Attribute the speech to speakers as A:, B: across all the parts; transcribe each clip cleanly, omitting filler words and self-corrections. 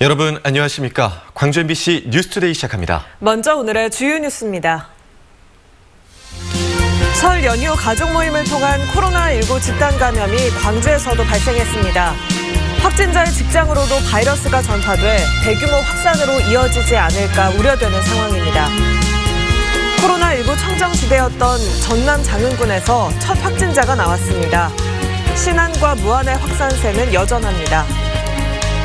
A: 여러분 안녕하십니까? 광주 MBC 뉴스투데이 시작합니다.
B: 먼저 오늘의 주요 뉴스입니다. 설 연휴 가족 모임을 통한 코로나19 집단 감염이 광주에서도 발생했습니다. 확진자의 직장으로도 바이러스가 전파돼 대규모 확산으로 이어지지 않을까 우려되는 상황입니다. 코로나19 청정지대였던 전남 장흥군에서 첫 확진자가 나왔습니다. 신안과 무안의 확산세는 여전합니다.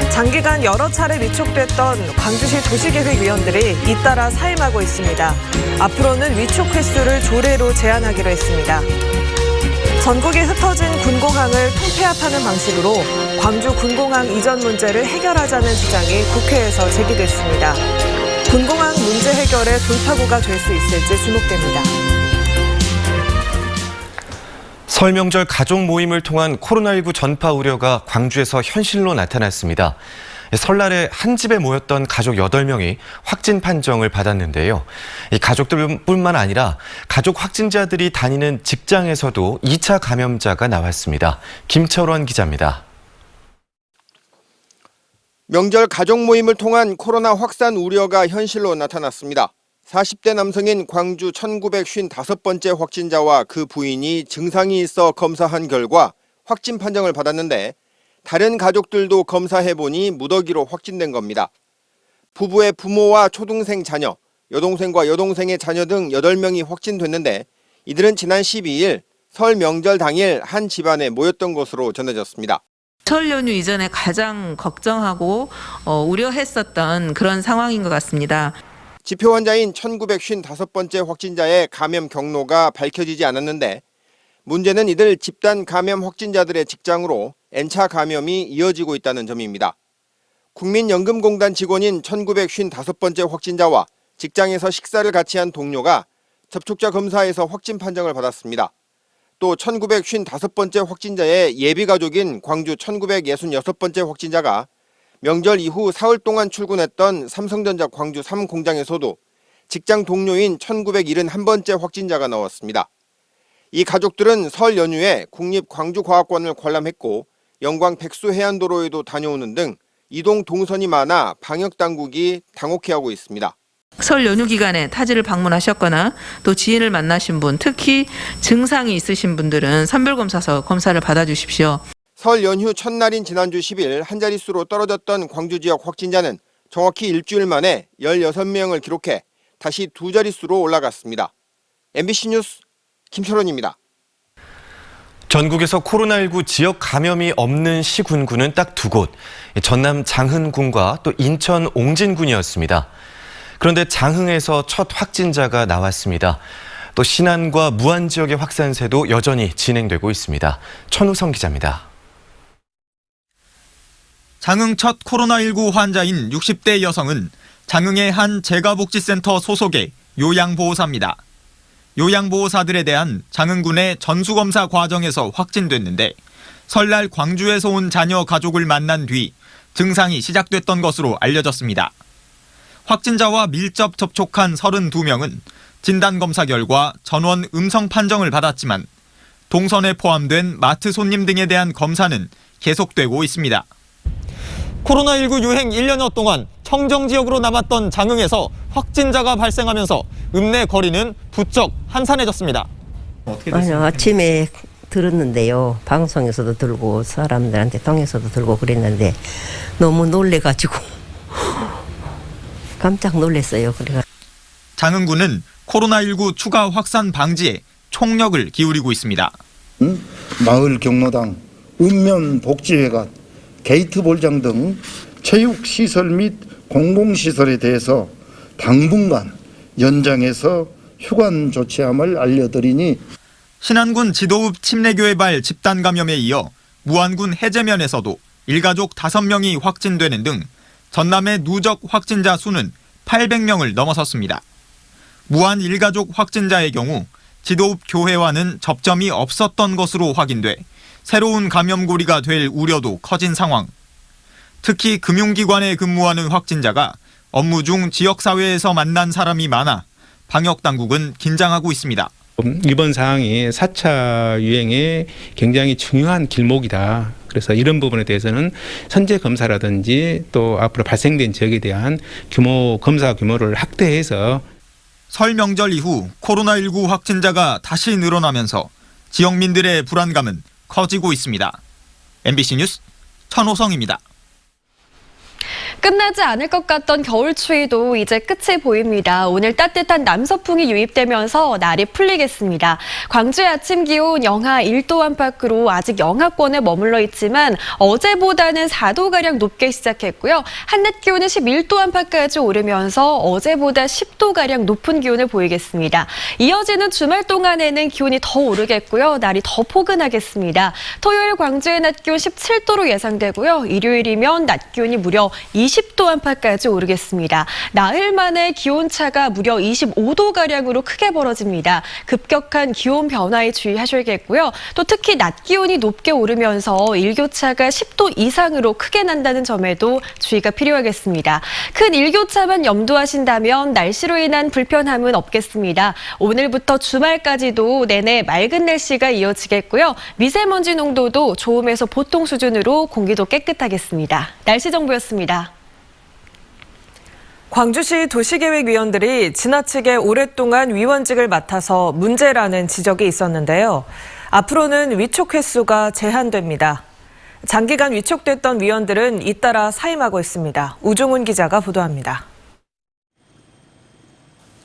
B: 장기간 여러 차례 위촉됐던 광주시 도시계획위원들이 잇따라 사임하고 있습니다. 앞으로는 위촉 횟수를 조례로 제한하기로 했습니다. 전국에 흩어진 군공항을 통폐합하는 방식으로 광주 군공항 이전 문제를 해결하자는 주장이 국회에서 제기됐습니다. 군공항 문제 해결의 돌파구가 될 수 있을지 주목됩니다.
A: 설 명절 가족 모임을 통한 코로나19 전파 우려가 광주에서 현실로 나타났습니다. 설날에 한 집에 모였던 가족 8명이 확진 판정을 받았는데요. 이 가족들뿐만 아니라 가족 확진자들이 다니는 직장에서도 2차 감염자가 나왔습니다. 김철원 기자입니다.
C: 명절 가족 모임을 통한 코로나 확산 우려가 현실로 나타났습니다. 40대 남성인 광주 1955번째 확진자와 그 부인이 증상이 있어 검사한 결과 확진 판정을 받았는데 다른 가족들도 검사해보니 무더기로 확진된 겁니다. 부부의 부모와 초등생 자녀, 여동생과 여동생의 자녀 등 8명이 확진됐는데 이들은 지난 12일 설 명절 당일 한 집안에 모였던 것으로 전해졌습니다.
D: 설 연휴 이전에 가장 걱정하고 우려했었던 그런 상황인 것 같습니다.
C: 지표 환자인 1955번째 확진자의 감염 경로가 밝혀지지 않았는데 문제는 이들 집단 감염 확진자들의 직장으로 N차 감염이 이어지고 있다는 점입니다. 국민연금공단 직원인 1955번째 확진자와 직장에서 식사를 같이 한 동료가 접촉자 검사에서 확진 판정을 받았습니다. 또 1955번째 확진자의 예비가족인 광주 1966번째 확진자가 명절 이후 사흘 동안 출근했던 삼성전자 광주 3공장에서도 직장 동료인 1971번째 확진자가 나왔습니다. 이 가족들은 설 연휴에 국립광주과학관을 관람했고 영광 백수해안도로에도 다녀오는 등 이동 동선이 많아 방역당국이 당혹해하고 있습니다.
D: 설 연휴 기간에 타지를 방문하셨거나 또 지인을 만나신 분, 특히 증상이 있으신 분들은 선별검사서 검사를 받아주십시오.
C: 설 연휴 첫날인 지난주 10일 한 자릿수로 떨어졌던 광주 지역 확진자는 정확히 일주일 만에 16명을 기록해 다시 두 자릿수로 올라갔습니다. MBC 뉴스 김철원입니다.
A: 전국에서 코로나19 지역 감염이 없는 시군구는 딱 2곳, 전남 장흥군과 또 인천 옹진군이었습니다. 그런데 장흥에서 첫 확진자가 나왔습니다. 또 신안과 무안 지역의 확산세도 여전히 진행되고 있습니다. 천우성 기자입니다.
E: 장흥 첫 코로나19 환자인 60대 여성은 장흥의 한 재가복지센터 소속의 요양보호사입니다. 요양보호사들에 대한 장흥군의 전수검사 과정에서 확진됐는데 설날 광주에서 온 자녀 가족을 만난 뒤 증상이 시작됐던 것으로 알려졌습니다. 확진자와 밀접 접촉한 32명은 진단검사 결과 전원 음성 판정을 받았지만 동선에 포함된 마트 손님 등에 대한 검사는 계속되고 있습니다.
F: 코로나19 유행 1년여 동안 청정지역으로 남았던 장흥에서 확진자가 발생하면서 읍내 거리는 부쩍 한산해졌습니다.
G: 어떻게 됐습니까? 아니요, 아침에 들었는데요. 방송에서도 들고 사람들한테 통해서도 들고 그랬는데 너무 놀래가지고 깜짝 놀랐어요. 그래가
E: 장흥군은 코로나19 추가 확산 방지에 총력을 기울이고 있습니다.
H: 마을 경로당, 읍면복지회관, 게이트볼장 등 체육시설 및 공공시설에 대해서 당분간 연장해서 휴관 조치함을 알려드리니
E: 신안군 지도읍 침례교회발 집단 감염에 이어 무안군 해제면에서도 일가족 5명이 확진되는 등 전남의 누적 확진자 수는 800명을 넘어섰습니다. 무안 일가족 확진자의 경우 지도읍 교회와는 접점이 없었던 것으로 확인돼 새로운 감염고리가 될 우려도 커진 상황. 특히 금융기관에 근무하는 확진자가 업무 중 지역사회에서 만난 사람이 많아 방역당국은 긴장하고 있습니다.
I: 이번 상황이 4차 유행에 굉장히 중요한 길목이다. 그래서 이런 부분에 대해서는 선제 검사라든지 또 앞으로 발생된 지역에 대한 검사 규모를 확대해서
E: 설 명절 이후 코로나19 확진자가 다시 늘어나면서 지역민들의 불안감은 커지고 있습니다. MBC 뉴스 천호성입니다.
J: 끝나지 않을 것 같던 겨울 추위도 이제 끝이 보입니다. 오늘 따뜻한 남서풍이 유입되면서 날이 풀리겠습니다. 광주의 아침 기온 영하 1도 안팎으로 아직 영하권에 머물러 있지만 어제보다는 4도가량 높게 시작했고요. 한낮 기온은 11도 안팎까지 오르면서 어제보다 10도가량 높은 기온을 보이겠습니다. 이어지는 주말 동안에는 기온이 더 오르겠고요. 날이 더 포근하겠습니다. 토요일 광주의 낮 기온 17도로 예상되고요. 일요일이면 낮 기온이 무려 20도 안팎까지 오르겠습니다. 나흘 만에 기온차가 무려 25도가량으로 크게 벌어집니다. 급격한 기온 변화에 주의하셔야겠고요. 또 특히 낮 기온이 높게 오르면서 일교차가 10도 이상으로 크게 난다는 점에도 주의가 필요하겠습니다. 큰 일교차만 염두하신다면 날씨로 인한 불편함은 없겠습니다. 오늘부터 주말까지도 내내 맑은 날씨가 이어지겠고요. 미세먼지 농도도 좋음에서 보통 수준으로 공기도 깨끗하겠습니다. 날씨 정보였습니다.
B: 광주시 도시계획위원들이 지나치게 오랫동안 위원직을 맡아서 문제라는 지적이 있었는데요. 앞으로는 위촉 횟수가 제한됩니다. 장기간 위촉됐던 위원들은 잇따라 사임하고 있습니다. 우종훈 기자가 보도합니다.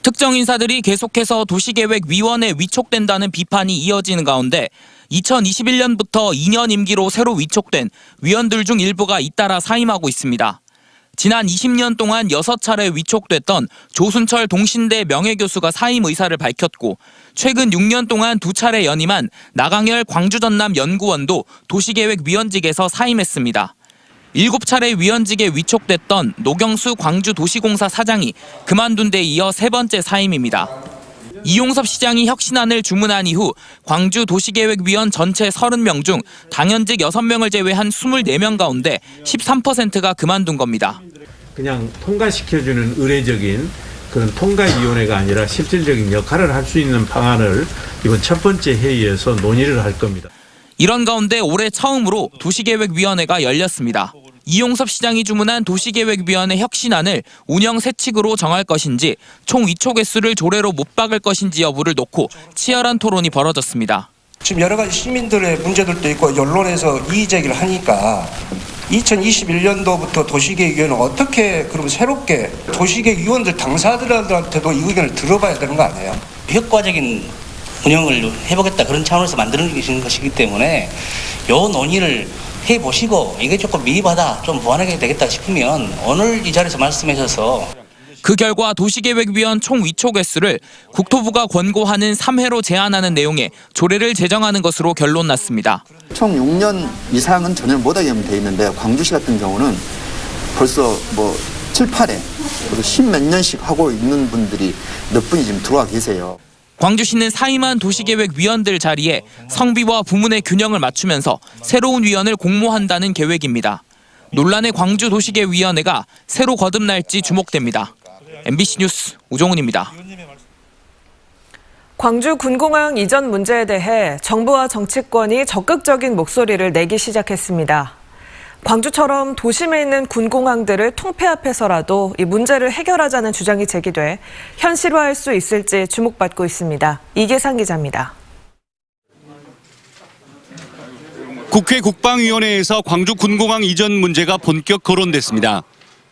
K: 특정 인사들이 계속해서 도시계획위원회에 위촉된다는 비판이 이어지는 가운데 2021년부터 2년 임기로 새로 위촉된 위원들 중 일부가 잇따라 사임하고 있습니다. 지난 20년 동안 6차례 위촉됐던 조순철 동신대 명예교수가 사임 의사를 밝혔고 최근 6년 동안 2차례 연임한 나강열 광주전남 연구원도 도시계획위원직에서 사임했습니다. 7차례 위원직에 위촉됐던 노경수 광주도시공사 사장이 그만둔 데 이어 세 번째 사임입니다. 이용섭 시장이 혁신안을 주문한 이후 광주도시계획위원 전체 30명 중 당연직 6명을 제외한 24명 가운데 13%가 그만둔 겁니다.
L: 그냥 통과시켜주는 의례적인 그런 통과위원회가 아니라 실질적인 역할을 할 수 있는 방안을 이번 첫 번째 회의에서 논의를 할 겁니다.
K: 이런 가운데 올해 처음으로 도시계획위원회가 열렸습니다. 이용섭 시장이 주문한 도시계획위원회 혁신안을 운영 세칙으로 정할 것인지 총 위촉 횟수를 조례로 못 박을 것인지 여부를 놓고 치열한 토론이 벌어졌습니다.
M: 지금 여러 가지 시민들의 문제들도 있고 언론에서 이의 제기를 하니까 2021년도부터 도시계획위원회는 어떻게 그럼 새롭게 도시계획위원들 당사자들한테도 이 의견을 들어봐야 되는 거 아니에요?
N: 효과적인 운영을 해보겠다 그런 차원에서 만드는 것이기 때문에 요 논의를 해보시고 이게 조금 미흡하다 좀 보완하게 되겠다 싶으면 오늘 이 자리에서 말씀하셔서
K: 그 결과 도시계획위원 총 위촉 횟수를 국토부가 권고하는 3회로 제한하는 내용의 조례를 제정하는 것으로 결론 났습니다.
O: 총 6년 이상은 전혀 못하게 하면 돼 있는데 광주시 같은 경우는 벌써 7, 8회 그리고 10몇 년씩 하고 있는 분들이 몇 분이 지금 들어와 계세요.
K: 광주시는 사임한 도시계획위원들 자리에 성비와 부문의 균형을 맞추면서 새로운 위원을 공모한다는 계획입니다. 논란의 광주도시계획위원회가 새로 거듭날지 주목됩니다. MBC 뉴스 우종훈입니다.
B: 광주 군공항 이전 문제에 대해 정부와 정치권이 적극적인 목소리를 내기 시작했습니다. 광주처럼 도심에 있는 군공항들을 통폐합해서라도 이 문제를 해결하자는 주장이 제기돼 현실화할 수 있을지 주목받고 있습니다. 이계상 기자입니다.
P: 국회 국방위원회에서 광주 군공항 이전 문제가 본격 거론됐습니다.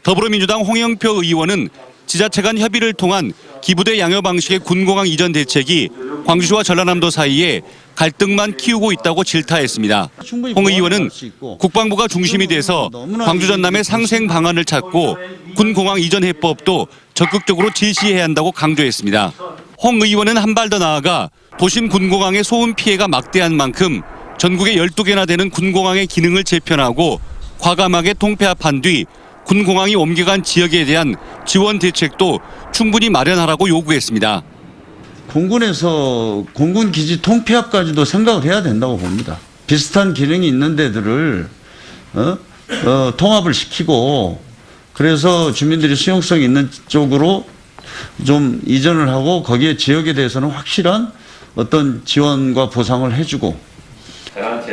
P: 더불어민주당 홍영표 의원은 지자체 간 협의를 통한 기부대 양여 방식의 군공항 이전 대책이 광주시와 전라남도 사이에 갈등만 키우고 있다고 질타했습니다. 홍 의원은 국방부가 중심이 돼서 광주 전남의 상생 방안을 찾고 군공항 이전 해법도 적극적으로 제시해야 한다고 강조했습니다. 홍 의원은 한 발 더 나아가 도심 군공항의 소음 피해가 막대한 만큼 전국에 12개나 되는 군공항의 기능을 재편하고 과감하게 통폐합한 뒤 군공항이 옮겨간 지역에 대한 지원 대책도 충분히 마련하라고 요구했습니다.
Q: 공군에서 공군기지 통폐합까지도 생각을 해야 된다고 봅니다. 비슷한 기능이 있는 데들을 통합을 시키고 그래서 주민들이 수용성 있는 쪽으로 좀 이전을 하고 거기에 지역에 대해서는 확실한 어떤 지원과 보상을 해주고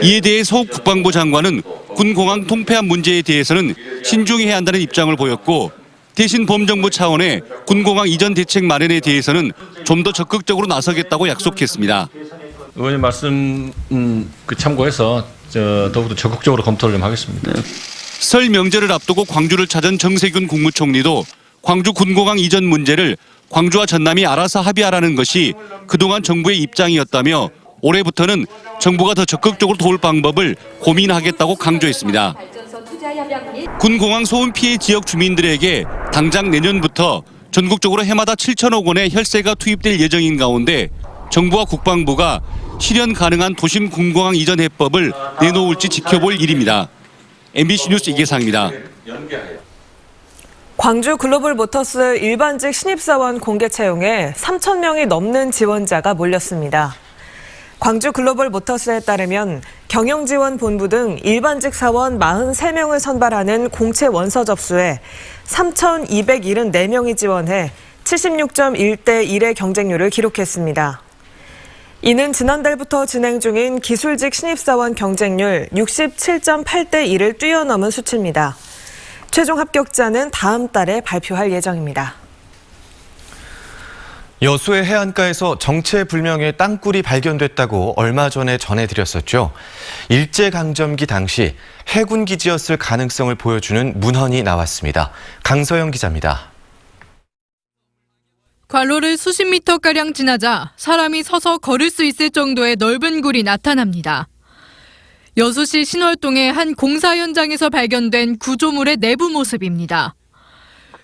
P: 이에 대해 서 국방부 장관은 군공항 통폐합 문제에 대해서는 신중히 해야 한다는 입장을 보였고 대신 범정부 차원의 군공항 이전 대책 마련에 대해서는 좀 더 적극적으로 나서겠다고 약속했습니다.
R: 의원님 말씀 참고해서 더욱더 적극적으로 검토를 좀 하겠습니다.
P: 설 명절을 앞두고 광주를 찾은 정세균 국무총리도 광주 군공항 이전 문제를 광주와 전남이 알아서 합의하라는 것이 그동안 정부의 입장이었다며 올해부터는 정부가 더 적극적으로 도울 방법을 고민하겠다고 강조했습니다. 군공항 소음 피해 지역 주민들에게 당장 내년부터 전국적으로 해마다 7천억 원의 혈세가 투입될 예정인 가운데 정부와 국방부가 실현 가능한 도심 군공항 이전 해법을 내놓을지 지켜볼 일입니다. MBC 뉴스 이계상입니다.
B: 광주 글로벌 모터스 일반직 신입사원 공개 채용에 3,000명이 넘는 지원자가 몰렸습니다. 광주 글로벌 모터스에 따르면 경영지원본부 등 일반직 사원 43명을 선발하는 공채 원서 접수에 3,274명이 지원해 76.1대 1의 경쟁률을 기록했습니다. 이는 지난달부터 진행 중인 기술직 신입사원 경쟁률 67.8대 1을 뛰어넘은 수치입니다. 최종 합격자는 다음 달에 발표할 예정입니다.
A: 여수의 해안가에서 정체불명의 땅굴이 발견됐다고 얼마 전에 전해드렸었죠. 일제강점기 당시 해군기지였을 가능성을 보여주는 문헌이 나왔습니다. 강서영 기자입니다.
S: 관로를 수십 미터가량 지나자 사람이 서서 걸을 수 있을 정도의 넓은 굴이 나타납니다. 여수시 신월동의 한 공사 현장에서 발견된 구조물의 내부 모습입니다.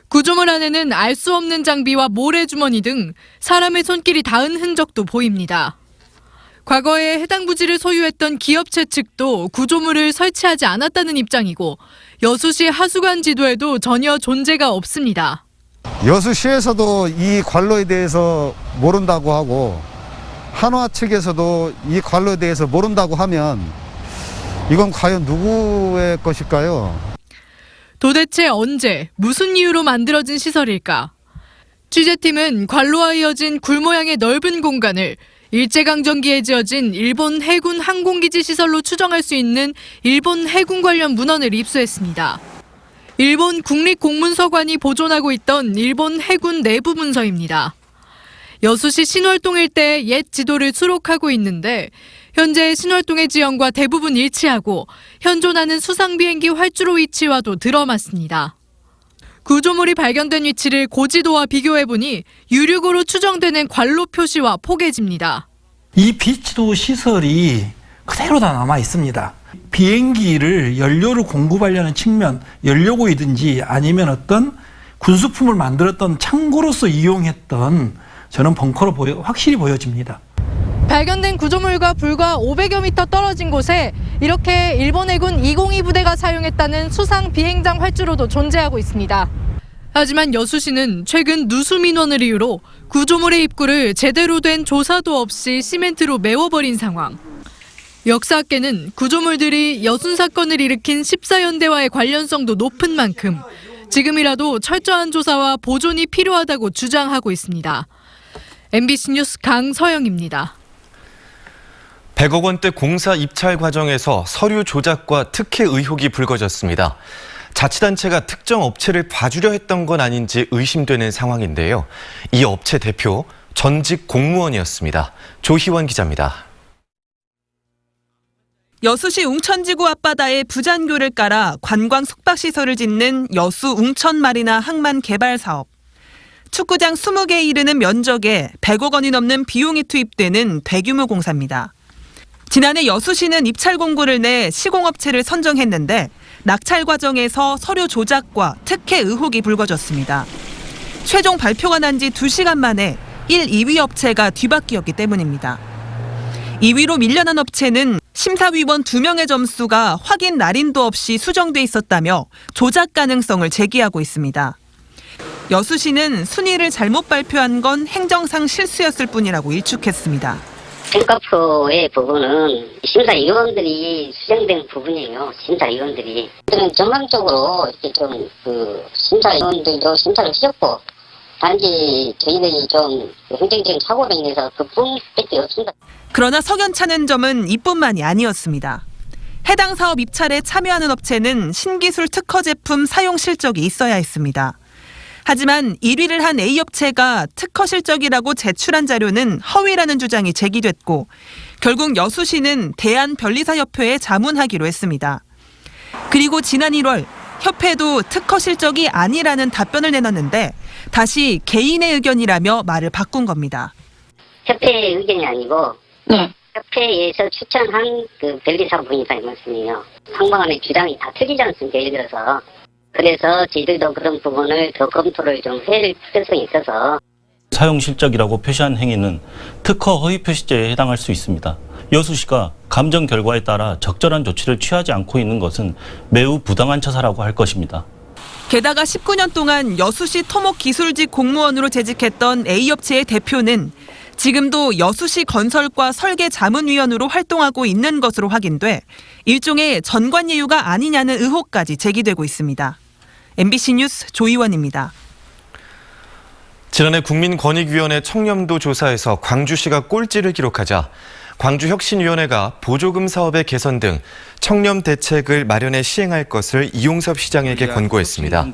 S: 구조물 안에는 알 수 없는 장비와 모래주머니 등 사람의 손길이 닿은 흔적도 보입니다. 과거에 해당 부지를 소유했던 기업체 측도 구조물을 설치하지 않았다는 입장이고 여수시 하수관 지도에도 전혀 존재가 없습니다.
T: 여수시에서도 이 관로에 대해서 모른다고 하고 한화 측에서도 이 관로에 대해서 모른다고 하면 이건 과연 누구의 것일까요?
S: 도대체 언제, 무슨 이유로 만들어진 시설일까? 취재팀은 관로와 이어진 굴 모양의 넓은 공간을 일제강점기에 지어진 일본 해군 항공기지 시설로 추정할 수 있는 일본 해군 관련 문헌을 입수했습니다. 일본 국립공문서관이 보존하고 있던 일본 해군 내부 문서입니다. 여수시 신월동 일대의 옛 지도를 수록하고 있는데 현재 신월동의 지형과 대부분 일치하고 현존하는 수상 비행기 활주로 위치와도 들어맞습니다. 구조물이 발견된 위치를 고지도와 비교해보니 유륙으로 추정되는 관로 표시와 포개집니다.
U: 이 비치도 시설이 그대로 다 남아 있습니다. 비행기를 연료를 공급하려는 측면, 연료고이든지 아니면 어떤 군수품을 만들었던 창고로서 이용했던 저는 벙커로 확실히 보여집니다.
S: 발견된 구조물과 불과 500여 미터 떨어진 곳에 이렇게 일본 해군 202 부대가 사용했다는 수상 비행장 활주로도 존재하고 있습니다. 하지만 여수시는 최근 누수 민원을 이유로 구조물의 입구를 제대로 된 조사도 없이 시멘트로 메워버린 상황. 역사학계는 구조물들이 여순 사건을 일으킨 14연대와의 관련성도 높은 만큼 지금이라도 철저한 조사와 보존이 필요하다고 주장하고 있습니다. MBC 뉴스 강서영입니다.
A: 100억 원대 공사 입찰 과정에서 서류 조작과 특혜 의혹이 불거졌습니다. 자치단체가 특정 업체를 봐주려 했던 건 아닌지 의심되는 상황인데요. 이 업체 대표 전직 공무원이었습니다. 조희원 기자입니다.
V: 여수시 웅천지구 앞바다에 부잔교를 깔아 관광 숙박시설을 짓는 여수 웅천마리나 항만 개발 사업. 축구장 20개에 이르는 면적에 100억 원이 넘는 비용이 투입되는 대규모 공사입니다. 지난해 여수시는 입찰 공고를 내 시공업체를 선정했는데 낙찰 과정에서 서류 조작과 특혜 의혹이 불거졌습니다. 최종 발표가 난 지 2시간 만에 1, 2위 업체가 뒤바뀌었기 때문입니다. 2위로 밀려난 업체는 심사위원 2명의 점수가 확인 날인도 없이 수정돼 있었다며 조작 가능성을 제기하고 있습니다. 여수시는 순위를 잘못 발표한 건 행정상 실수였을 뿐이라고 일축했습니다.
W: 평가표의 부분은 심사위원들이 수정된 부분이에요. 심사위원들이. 저는 전반적으로 이렇게 좀 심사위원들도 심사를 하셨고 단지 저희들이 좀 행정적인 착오로 인해서 그뿐밖에 없습니다.
V: 그러나 석연찮은 점은 이뿐만이 아니었습니다. 해당 사업 입찰에 참여하는 업체는 신기술 특허 제품 사용 실적이 있어야 했습니다. 하지만 1위를 한 A업체가 특허 실적이라고 제출한 자료는 허위라는 주장이 제기됐고 결국 여수시는 대한변리사협회에 자문하기로 했습니다. 그리고 지난 1월 협회도 특허 실적이 아니라는 답변을 내놨는데 다시 개인의 의견이라며 말을 바꾼 겁니다.
W: 협회의 의견이 아니고 협회에서 추천한 그 변리사분이니까 이 말씀이에요. 상방안의 주장이 다 틀리지 않습니까? 예를 들어서. 그래서 저희들도 그런 부분을 더 검토를 좀 해야 될 필요성이 있어서
C: 사용 실적이라고 표시한 행위는 특허 허위 표시죄에 해당할 수 있습니다. 여수시가 감정 결과에 따라 적절한 조치를 취하지 않고 있는 것은 매우 부당한 처사라고 할 것입니다.
V: 게다가 19년 동안 여수시 토목기술직 공무원으로 재직했던 A업체의 대표는 지금도 여수시 건설과 설계자문위원으로 활동하고 있는 것으로 확인돼 일종의 전관예우가 아니냐는 의혹까지 제기되고 있습니다. MBC 뉴스 조이원입니다.
A: 지난해 국민권익위원회 청렴도 조사에서 광주시가 꼴찌를 기록하자 광주혁신위원회가 보조금 사업의 개선 등 청렴 대책을 마련해 시행할 것을 이용섭 시장에게 권고했습니다.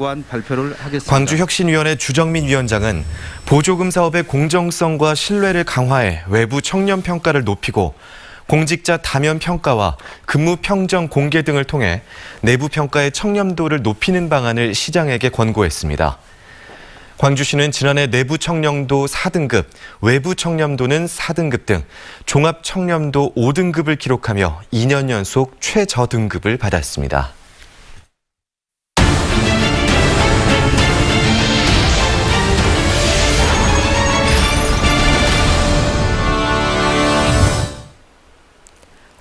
A: 광주혁신위원회 주정민 위원장은 보조금 사업의 공정성과 신뢰를 강화해 외부 청렴 평가를 높이고 공직자 다면 평가와 근무 평정 공개 등을 통해 내부 평가의 청렴도를 높이는 방안을 시장에게 권고했습니다. 광주시는 지난해 내부 청렴도 4등급, 외부 청렴도는 4등급 등 종합 청렴도 5등급을 기록하며 2년 연속 최저등급을 받았습니다.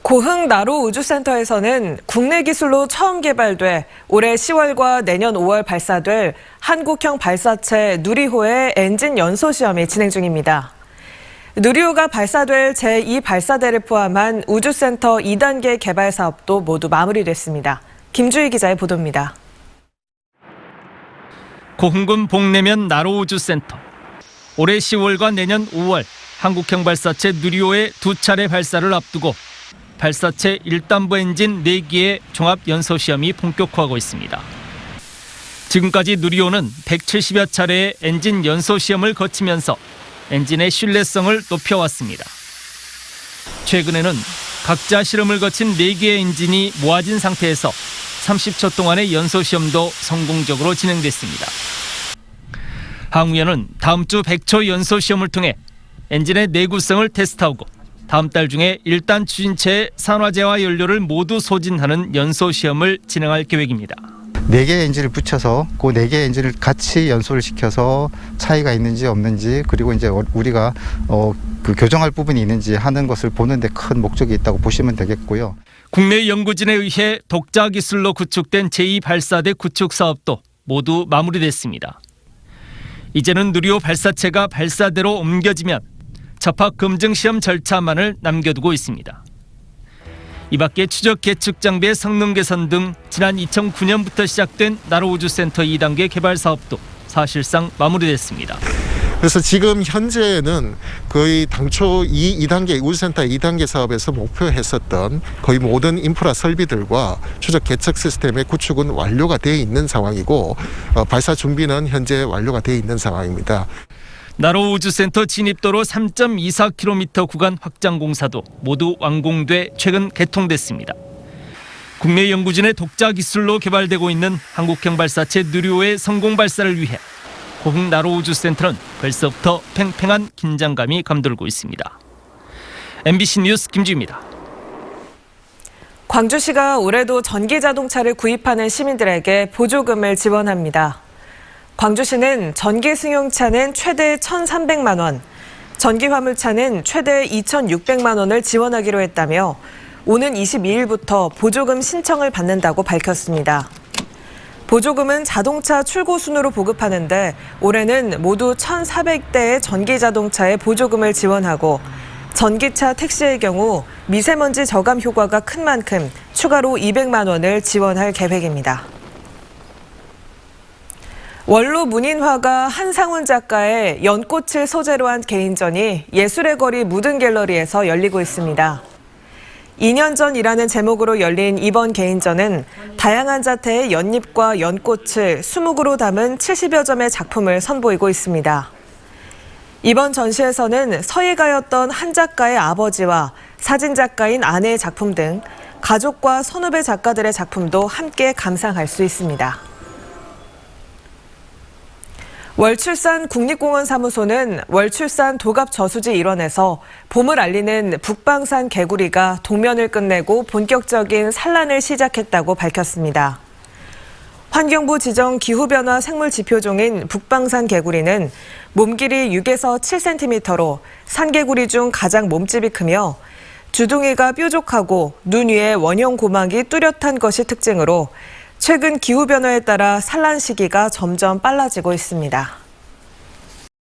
B: 고흥 나로 우주센터에서는 국내 기술로 처음 개발돼 올해 10월과 내년 5월 발사될 한국형 발사체 누리호의 엔진 연소 시험이 진행 중입니다. 누리호가 발사될 제2발사대를 포함한 우주센터 2단계 개발 사업도 모두 마무리됐습니다. 김주희 기자의 보도입니다.
D: 고흥군 복내면 나로 우주센터. 올해 10월과 내년 5월 한국형 발사체 누리호의 2차례 발사를 앞두고 발사체 1단부 엔진 4기의 종합 연소 시험이 본격화하고 있습니다. 지금까지 누리호는 170여 차례의 엔진 연소 시험을 거치면서 엔진의 신뢰성을 높여왔습니다. 최근에는 각자 실험을 거친 4개의 엔진이 모아진 상태에서 30초 동안의 연소 시험도 성공적으로 진행됐습니다. 항우연은 다음 주 100초 연소 시험을 통해 엔진의 내구성을 테스트하고 다음 달 중에 1단 추진체의 산화제와 연료를 모두 소진하는 연소 시험을 진행할 계획입니다.
F: 4개의 엔진을 붙여서 그 4개의 엔진을 같이 연소를 시켜서 차이가 있는지 없는지 그리고 이제 우리가 그 교정할 부분이 있는지 하는 것을 보는 데 큰 목적이 있다고 보시면 되겠고요.
D: 국내 연구진에 의해 독자 기술로 구축된 제2발사대 구축 사업도 모두 마무리됐습니다. 이제는 누리호 발사체가 발사대로 옮겨지면 접합 검증 시험 절차만을 남겨두고 있습니다. 이 밖에 추적 계측 장비의 성능 개선 등 지난 2009년부터 시작된 나로우주센터 2단계 개발 사업도 사실상 마무리됐습니다.
X: 그래서 지금 현재는 거의 당초 2단계 우주센터 2단계 사업에서 목표했었던 거의 모든 인프라 설비들과 추적 계측 시스템의 구축은 완료가 되어 있는 상황이고 발사 준비는 현재 완료가 되어 있는 상황입니다.
D: 나로 우주센터 진입도로 3.24km 구간 확장 공사도 모두 완공돼 최근 개통됐습니다. 국내 연구진의 독자 기술로 개발되고 있는 한국형 발사체 누리호의 성공 발사를 위해 고흥 나로 우주센터는 벌써부터 팽팽한 긴장감이 감돌고 있습니다. MBC 뉴스 김주희입니다.
B: 광주시가 올해도 전기자동차를 구입하는 시민들에게 보조금을 지원합니다. 광주시는 전기 승용차는 최대 1,300만 원, 전기 화물차는 최대 2,600만 원을 지원하기로 했다며 오는 22일부터 보조금 신청을 받는다고 밝혔습니다. 보조금은 자동차 출고 순으로 보급하는데 올해는 모두 1,400대의 전기자동차에 보조금을 지원하고 전기차 택시의 경우 미세먼지 저감 효과가 큰 만큼 추가로 200만 원을 지원할 계획입니다. 원로 문인화가 한상훈 작가의 연꽃을 소재로 한 개인전이 예술의 거리 무등 갤러리에서 열리고 있습니다. 2년 전이라는 제목으로 열린 이번 개인전은 다양한 자태의 연잎과 연꽃을 20그로 담은 70여 점의 작품을 선보이고 있습니다. 이번 전시에서는 서예가였던 한 작가의 아버지와 사진작가인 아내의 작품 등 가족과 선후배 작가들의 작품도 함께 감상할 수 있습니다. 월출산 국립공원 사무소는 월출산 도갑 저수지 일원에서 봄을 알리는 북방산 개구리가 동면을 끝내고 본격적인 산란을 시작했다고 밝혔습니다. 환경부 지정 기후변화 생물 지표종인 북방산 개구리는 몸길이 6에서 7cm로 산개구리 중 가장 몸집이 크며 주둥이가 뾰족하고 눈 위에 원형 고막이 뚜렷한 것이 특징으로 최근 기후변화에 따라 산란 시기가 점점 빨라지고 있습니다.